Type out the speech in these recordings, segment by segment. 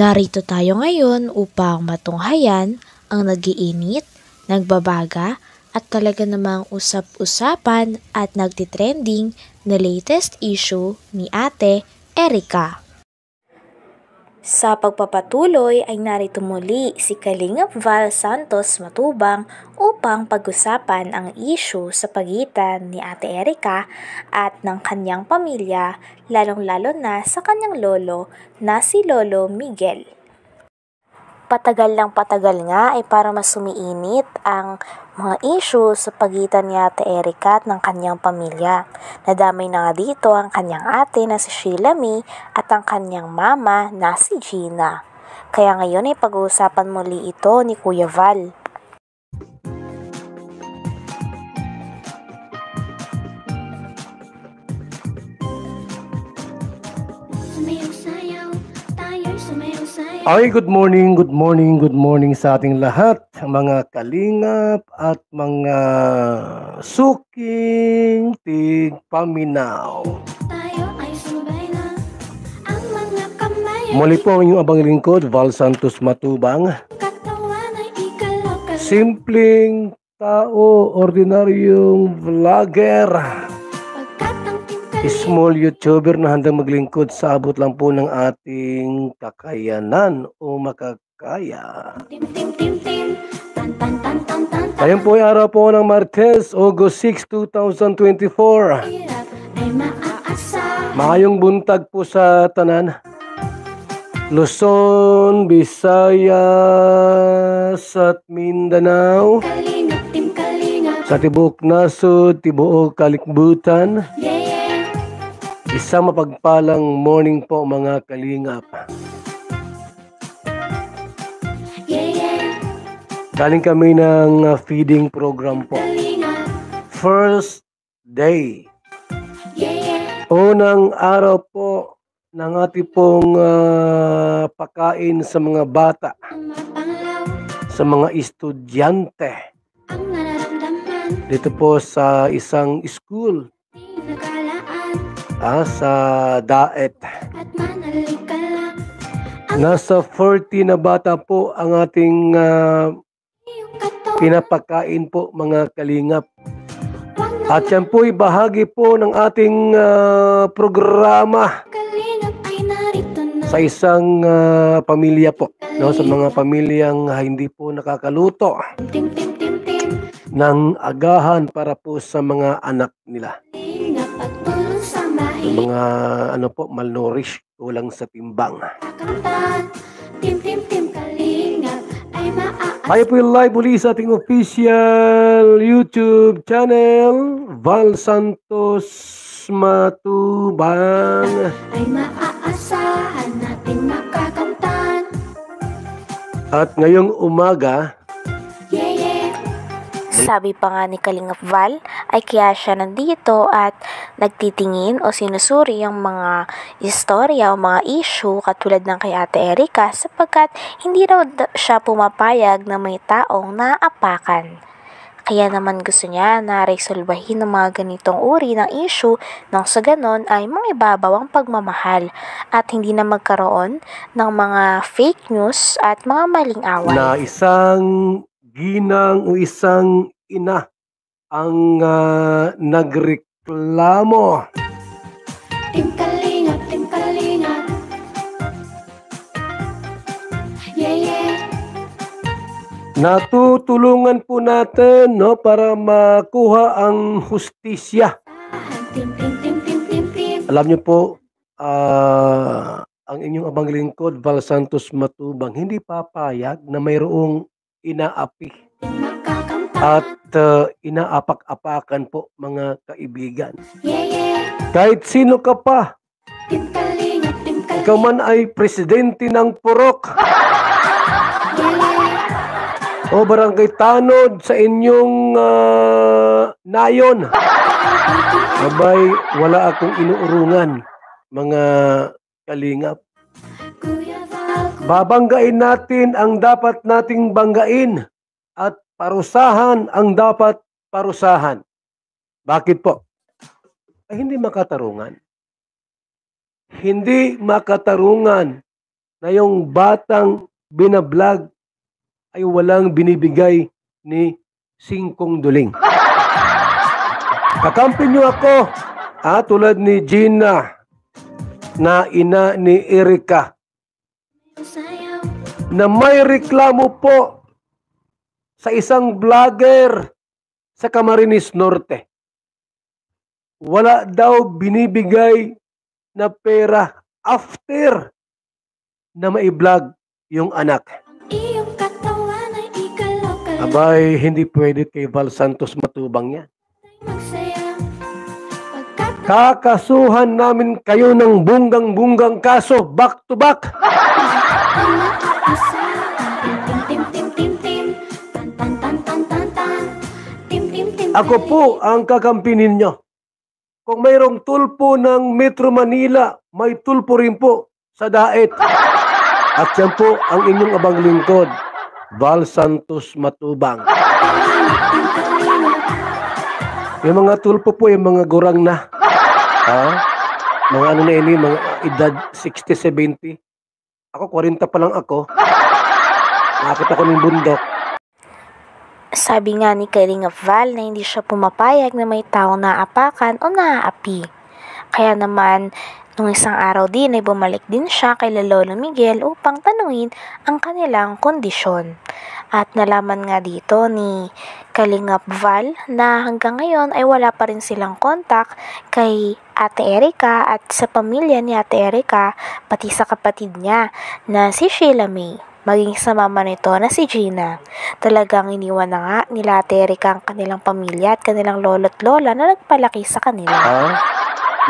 Narito tayo ngayon upang matunghayan ang nagiinit, nagbabaga at talaga namang usap-usapan at nagtitrending na latest issue ni Ate Erica. Sa pagpapatuloy ay narito muli si Kalingap Val Santos Matubang upang pag-usapan ang issue sa pagitan ni Ate Erica at ng kanyang pamilya, lalong-lalo na sa kanyang lolo na si Lolo Miguel. Patagal nga ay para mas sumiinit ang mga issue sa pagitan ni Ate Erica at ng kanyang pamilya. Nadamay na nga dito ang kanyang ate na si Sheila May at ang kanyang mama na si Gina. Kaya ngayon ay pag-uusapan muli ito ni Kuya Val. Ay, good morning sa ating lahat, mga kalingap at mga suking tigpaminaw. Muli po ang inyong abang lingkod, Val Santos Matubang. Simpleng tao, ordinaryong vlogger, small YouTuber na handang maglingkod sa abot lang po ng ating kakayanan o makakaya. Ngayon po ay araw po ng Martes, August 6, 2024. Maayong buntag po sa tanan. Luzon, Visayas at Mindanao. Sa tibuok nasod, tibuok kalikbutan. Isang mapagpalang morning po mga kalingap. Galing kami ng feeding program po. First day. Unang araw po ng ating pong pakain sa mga bata, sa mga estudyante. Dito po sa isang school. Sa Daet. Nasa 40 na bata po ang ating pinapakain po mga kalingap. At yan po ay bahagi po ng ating programa sa isang pamilya po. No? Sa mga pamilyang hindi po nakakaluto ng agahan para po sa mga anak nila. Yung mga malnourished, kulang sa timbang. Tayo po yung live muli sa ating official YouTube channel, Val Santos Matubang. Ay maaasahan natin makakamtan. At ngayong umaga, sabi pa nga ni Kalingap Val ay kaya siya nandito at nagtitingin o sinusuri ang mga istorya o mga issue katulad ng kay Ate Erica sapagkat hindi raw siya pumapayag na may taong naapakan. Kaya naman gusto niya na resolbahin ng mga ganitong uri ng issue nang sa ganon ay mangibabaw ang pagmamahal at hindi na magkaroon ng mga fake news at mga maling away. Na isang ginang o isang ina ang nagreklamo. Team Kalingap. Yeah. Natutulungan po natin para makuha ang hustisya. Alam niyo po, ang inyong abang lingkod, Val Santos Matubang, hindi papayag na mayroong inaapi at inaapak-apakan po mga kaibigan. Kahit sino ka pa, ikaw man ay presidente ng Purok o barangay tanod sa inyong nayon, abay wala akong inuurungan mga kalingap. Babanggain natin ang dapat nating banggain at parusahan ang dapat parusahan. Bakit po? Ay hindi makatarungan. Hindi makatarungan na yung batang binablog ay walang binibigay ni Singkong Duling. Kakampi nyo ako, tulad ni Gina na ina ni Erika, na may reklamo po sa isang vlogger sa Camarines Norte. Wala daw binibigay na pera after na mai-vlog yung anak. Abay, hindi pwede kay Val Santos Matubang yan. Kakasuhan namin kayo ng bunggang-bunggang kaso, back to back. Ako po ang kakampi ninyo. Kung mayroong tulpo ng Metro Manila, may tulpo rin po sa Daet. At yan po ang inyong abang lingkod, Val Santos Matubang. Yung mga tulpo po, yung mga gurang na. Mga ano na ini, mga edad 60-70. Ako, 40 pa lang ako. Nakakita ko ng bundok. Sabi nga ni Kalinga Val na hindi siya pumapayag na may taong naapakan o naaapi. Kaya naman, nung isang araw din ay bumalik din siya kay Lolo Miguel upang tanungin ang kanilang kondisyon. At nalaman nga dito ni Kalingap Val na hanggang ngayon ay wala pa rin silang kontak kay Ate Erika at sa pamilya ni Ate Erika, pati sa kapatid niya na si Sheila May. Maging sa mama nito na si Gina. Talagang iniwan na nga nila Ate Erika ang kanilang pamilya at kanilang lolo't lola na nagpalaki sa kanila.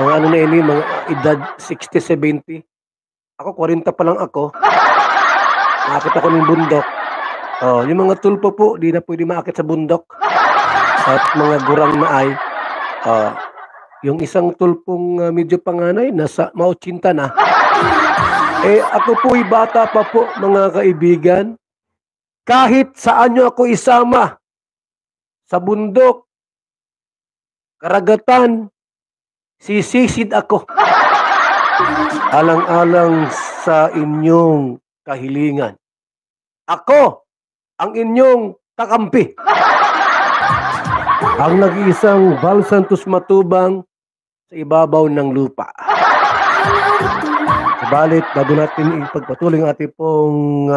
Mga ano na ini, mga edad 60-70. Ako, 40 pa lang ako. Nakakita ko ng bundok. Yung mga tulpo po, di na pwede maakit sa bundok. At mga gurang na ay, yung isang tulpong medyo panganay, nasa mautsinta na. Ako po'y bata pa po, mga kaibigan. Kahit saan nyo ako isama, sa bundok, karagatan, sisisid ako. Alang-alang sa inyong kahilingan. Ako, ang inyong kakampi. Ang nag-iisang Val Santos Matubang sa ibabaw ng lupa. Subalit, bago natin ipagpatuloy ang ating pong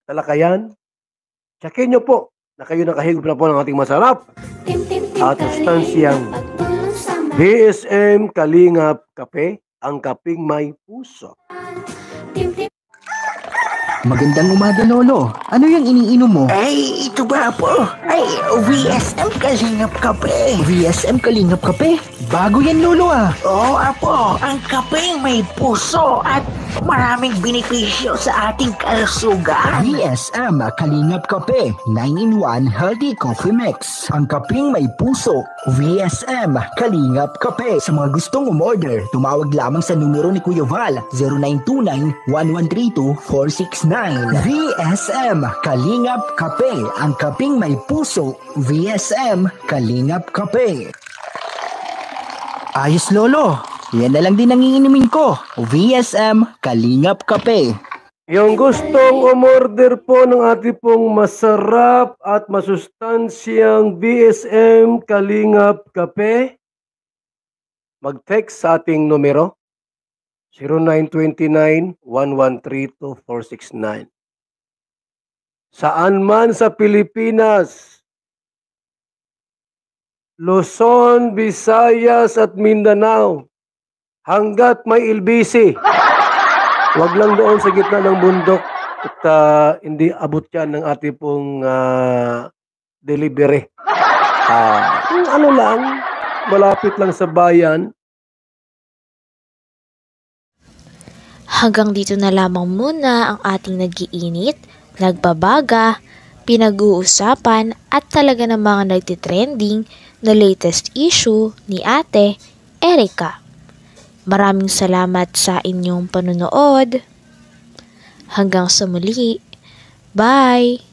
talakayan, tsakin nyo po na kayo nakahigop na po ng ating masarap at sustansyang BSM Kalingap Kape, ang kaping may puso. Magandang umaga, Lolo. Ano yung iniinom mo? Ay, ito ba po? Ay, VSM Kalingap Kape. VSM Kalingap Kape? Bago yan, Lolo Oo, Apo. Ang kapeng may puso at maraming benepisyo sa ating kalusugan. VSM Kalingap Kape, 9-in-1 Healthy Coffee Mix. Ang kapeng may puso, VSM Kalingap Kape. Sa mga gustong umorder, tumawag lamang sa numero ni Kuya Val, 0929-1132-469. VSM Kalingap Kape, ang kapeng may puso, VSM Kalingap Kape. Ayos, Lolo. Yan na lang din ang iinumin ko. VSM Kalingap Kape. Yung gustong umorder po ng ating pong masarap at masustansyang VSM Kalingap Kape, mag-text sa ating numero 0929-1132-469. Saan man sa Pilipinas, Luzon, Visayas at Mindanao, hanggat may LBC, wag lang doon sa gitna ng bundok at hindi abot yan ng ating pong delivery. Ano lang, malapit lang sa bayan. Hanggang dito na lamang muna ang ating nag-iinit, nagbabaga, pinag-uusapan at talaga ng mga nagtitrending na latest issue ni Ate Erika. Maraming salamat sa inyong panunood. Hanggang sa muli. Bye!